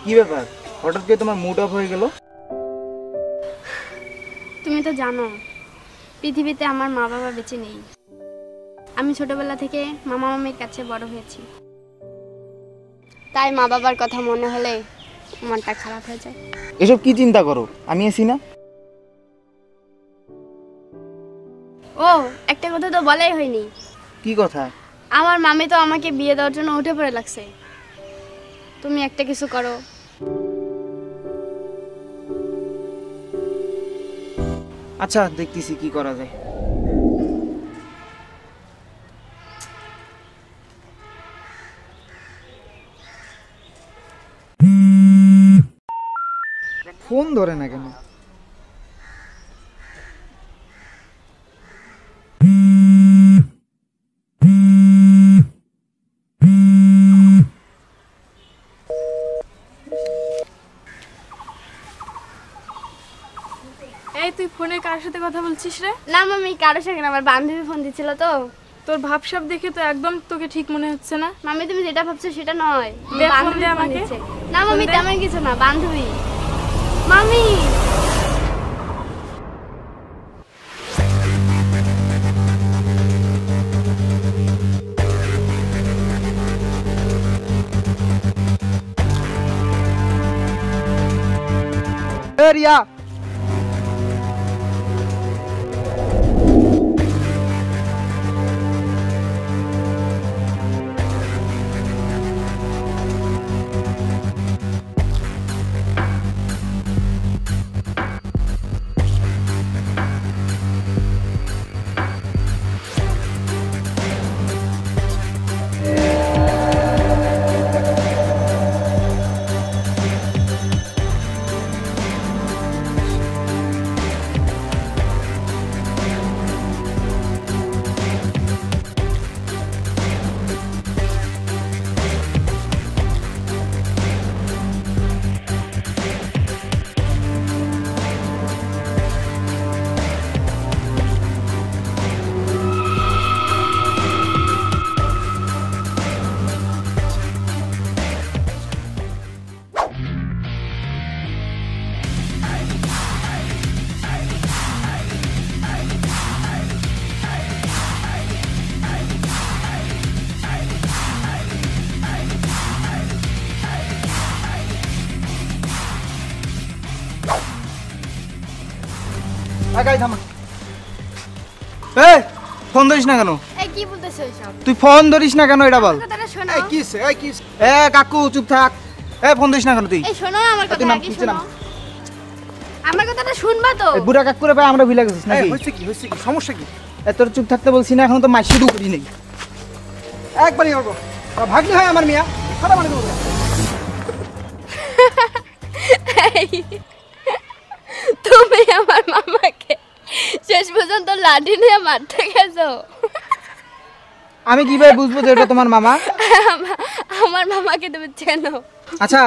কি ব্যাপার, হঠাৎ করে তোমার মুড অফ হয়ে গেল? তুমি তো জানো পৃথিবীতে আমার মা বাবা বেঁচে নেই। আমি ছোটবেলা থেকে মামা মামির কাছে বড় হয়েছি, তাই মা বাবার কথা মনে হলে মনটা খারাপ হয়ে যায়। এসব কি চিন্তা করো, আমি আছি না। ও একটা কথা তো বলাই হয়নি। কি কথা? আমার মামি তো আমাকে বিয়ে দেওয়ার জন্য উঠে পড়ে লাগছে। তুমি একটা কিছু করো। আচ্ছা দেখতেছি কি করা যায়। ফোন ধরে না কেন? এই তুই ফোনে কার সাথে কথা বলছিস রে? না মামি, কারোর সঙ্গে না, আমার বান্ধবী ফোন দিচ্ছিল তো। তোর ভাবসাব দেখে তো একদম তোকে ঠিক মনে হচ্ছে না। মামি তুমি যেটা ভাবছো সেটা নয়, দে ফোন বান্ধবী দে ফোন আমাকে। দিচ্ছে। না মামি ফোন দে। তেমন কিছু না, বান্ধবী। মামি এ রিয়া, গাড়ি থামা। এই ফোন ধরিস না কেন? এই কি বলতেছো এসব? তুই ফোন ধরিস না কেন এটা বল। কথাটা শোনো। এই কিছে, এই কিছে? এ কাকু চুপ থাক। এই ফোন ধরিস না কেন তুই? এই শোনো না আমার কথা, তুই নাম আগে কিছে শোনো। নাম? আমার কথাটা শুনবা তো? এই বুড়া কাকুরে ভাই আমরা ভুলে গেছিস নাকি? হইছে কি সমস্যা কি? এ তোর চুপ থাকতে বলছি না, এখন তো মাইর শুরু করি নাই। একবারই করবো ভাগ্নি হয় আমার মিয়া, খারাপ মানে দেবো। তুমি আমার মামাকে শেষ পর্যন্ত লাঠি নিয়ে মারতে গেছো। আমি কিভাবে বুঝবো যে এটা তোমার মামা? আমার মামাকে তুমি চেনো? আচ্ছা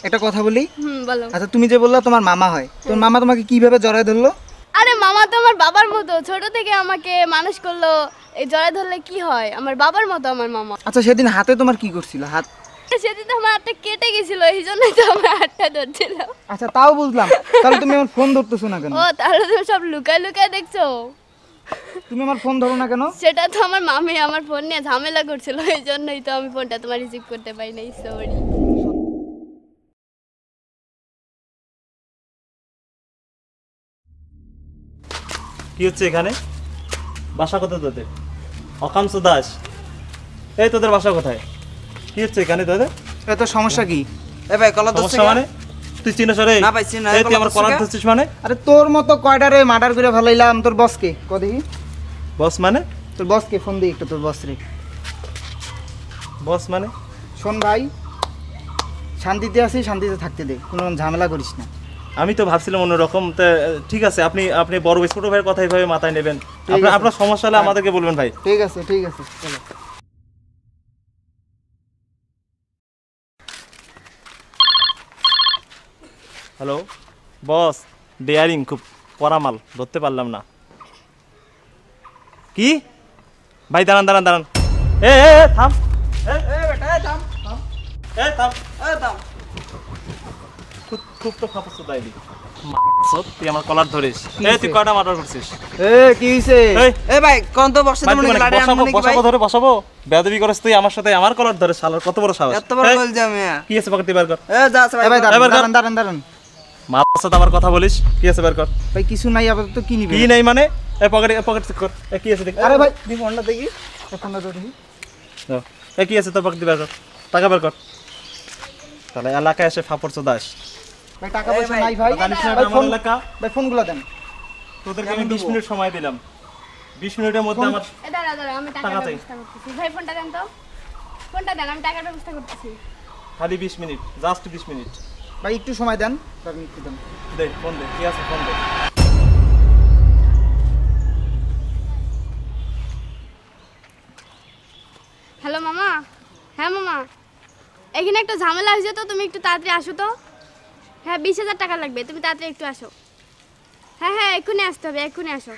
একটা কথা বলি। বলো। আচ্ছা তুমি যে বললা তোমার মামা হয়, তোমার মামা তোমাকে কিভাবে জড়ায় ধরলো? আরে মামা তো আমার বাবার মতো, ছোট থেকে আমাকে মানুষ করলো। এই জড়ায় ধরলে কি হয়, আমার বাবার মতো আমার মামা। আচ্ছা সেদিন হাতে তোমার কি করছিল? হাত সেদিন তো আমার হাতটা কেটে গেছিল, এই জন্যই তো আমার হাতটা ধরছিল। আচ্ছা তাও বুঝলাম, তাহলে তুমি আমার ফোন ধরতেছো না কেন? ও তাহলে তুমি সব লুকায় লুকায় দেখছো? তুমি আমার ফোন ধরো না কেন? সেটা তো আমার মামি আমার ফোন নিয়ে ঝামেলা করছিল, এই জন্যই তো আমি ফোনটা তোমার রিসিভ করতে পারি নাই। সরি। কি হচ্ছে এখানে? বাসা কোথায় তোদের? অকাংশ দাস, এই তোদের বাসা কোথায়? কি হচ্ছে এখানে তোদের? এত সমস্যা কি? এ ভাই কলা সমস্যা মানে? তুই চিনিস রে? না পাইছি না, এই তুই আমার কলার ধরছিস মানে? আরে তোর মতো কয়টারে মার্ডার করে ফেলাইলাম, তোর বসকে কদি? বস মানে? তোর বসকে ফোন দিই একটু, তোর বস রে। বস মানে? শোন ভাই, শান্তিতে আছি, শান্তিতে থাকতে দে, কোনো ঝামেলা করিস না। আমি তো ভাবছিলাম অন্যরকম। ঠিক আছে, আপনি আপনি বড় ছোট ভাইয়ের কথা এইভাবে মাথায় নেবেন। ঠিক আছে। আপনার সমস্যা হলে আমাদেরকে বলবেন ভাই। ঠিক আছে ঠিক আছে, চলো। হ্যালো বস, ডেয়ারিং খুব কড়া মাল, ধরতে পারলাম না। কি ভাই? দাঁড়ান দাঁড়ান দাঁড়ান, এ থাম, এ বেটা থাম থাম এ থাম। এ থাম। খুব খুব তো খাপস দাইলি তুই আমার কলার ধরিস এই তুই কয়টা মার্ডার করছিস এ কি হইছে? এই এ ভাই কোন তো বসে তুমি লাড়ে আমনে কি ভাই বসাবো ধরে বসাবো বেয়াদবি করিস তুই আমার সাথে আমার কলার ধরে শালার কত বড় সাহস এত বড় এই, বল যা মিয়া কি আছে পকেটে বের কর এ যা এ ভাই এবার কর। দাঁড়ান মার সাথে আমার কথা বলিস কি আছে বের কর ভাই কিছু নাই আপাতত কি নিবে? কি নাই মানে এই পকেট চেক কর এ কি আছে দেখ আরে ভাই দি ফোনটা দেখি ফোনটা তো দেখি। দাও। এ কি আছে তোর পকেটে বের কর টাকা বের কর তাহলে এলাকায় এসে ফাপড় চোদাস ভাই টাকা পয়সা নাই ভাই। জানিস না ভাই আমার ফোন এলাকা ভাই ফোনগুলো দেন। তোদেরকে আমি 20 মিনিট সময় দিলাম 20 মিনিটের মধ্যে আমার এ দাঁড়া আমি টাকার টাকা চাই। ব্যবস্থা করতেছি। ভাই ফোনটা দেন তো, ফোনটা দেন, আমি টাকার ব্যবস্থা করতেছি। খালি 20 মিনিট জাস্ট 20 মিনিট ভাই একটু সময় দেন। তারপর একটু দেন। দে ফোন দে কি আছে ফোন দে হ্যালো মামা। হ্যাঁ মামা, এখানে একটা ঝামেলা হয়েছে তো, তুমি একটু তাড়াতাড়ি আসো তো। হ্যাঁ 20,000 টাকা লাগবে, তুমি তাড়াতাড়ি একটু আসো। হ্যাঁ এক্ষুনি আসতে হবে, এক্ষুনি আসো।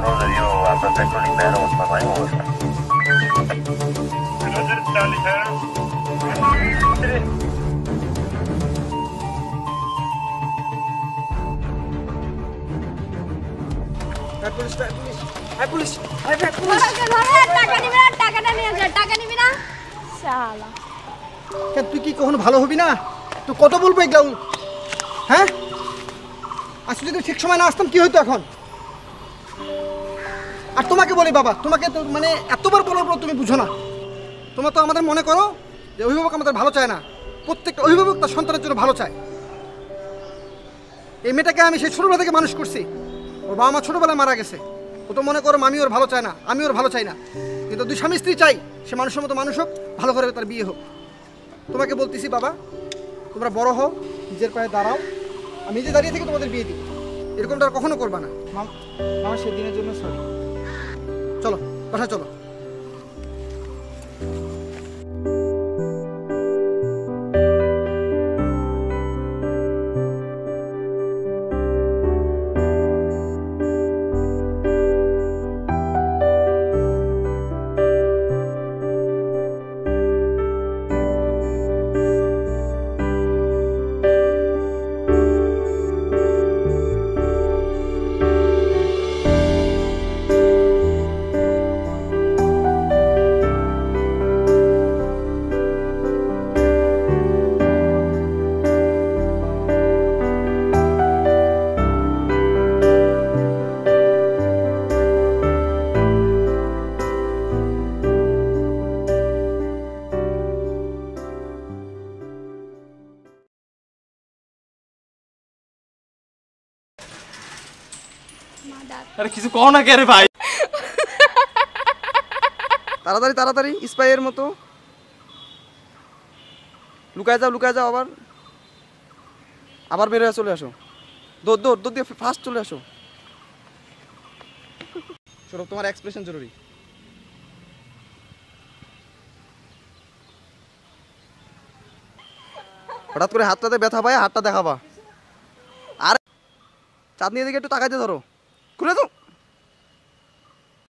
Rosario, a perfecto libero, mamá y vos. Police টাকা নিবি না, টাকাটা নিয়ে যা, টাকা নিবি না শালা। কেন তুই কি কখনো ভালো হবি না? তুই কত বলবো এগুলো? হ্যাঁ আজকে যদি ঠিক সময় না আসতাম কি হতো এখন? আর তোমাকে বলি বাবা, তোমাকে তো মানে এতবার বলার পর তুমি বুঝো না। তোমরা তো আমাদের মনে করো যে অভিভাবক আমাদের ভালো চায় না। প্রত্যেকটা অভিভাবক তার সন্তানের জন্য ভালো চায়। এই মেয়েটাকে আমি সেই ছোটবেলা থেকে মানুষ করছি। ওর বাবা মা ছোটবেলায় মারা গেছে। ও তো মনে করো আমি ওর ভালো চায় না, আমি ওর ভালো চাই না। কিন্তু দুই স্বামী স্ত্রী চাই সে মানুষের মতো মানুষ হোক, ভালো করে তার বিয়ে হোক। তোমাকে বলতেছি বাবা, তোমরা বড় হও, নিজের পায়ে দাঁড়াও। আমি নিজে দাঁড়িয়ে থেকে তোমাদের বিয়ে দিই। এরকমটা আর কখনো করবা না। মামা সেদিনের জন্য সরি। চলো বাসায় চলো। আরে কিছু কও না কে রে ভাই তাড়াতাড়ি তাড়াতাড়ি স্পাইয়ের মতো লুকায় যাও আবার আবার বের হয়ে চলে আসো। দৌড় দিয়ে ফাস্ট চলে আসো। সৌরভ তোমার এক্সপ্রেশন জরুরি। হঠাৎ করে হাতটাতে ব্যথা পায়, হাতটা দেখাবা। আর চাঁদনি দিকে একটু তাকাইতে ধরো, খুলে দাও।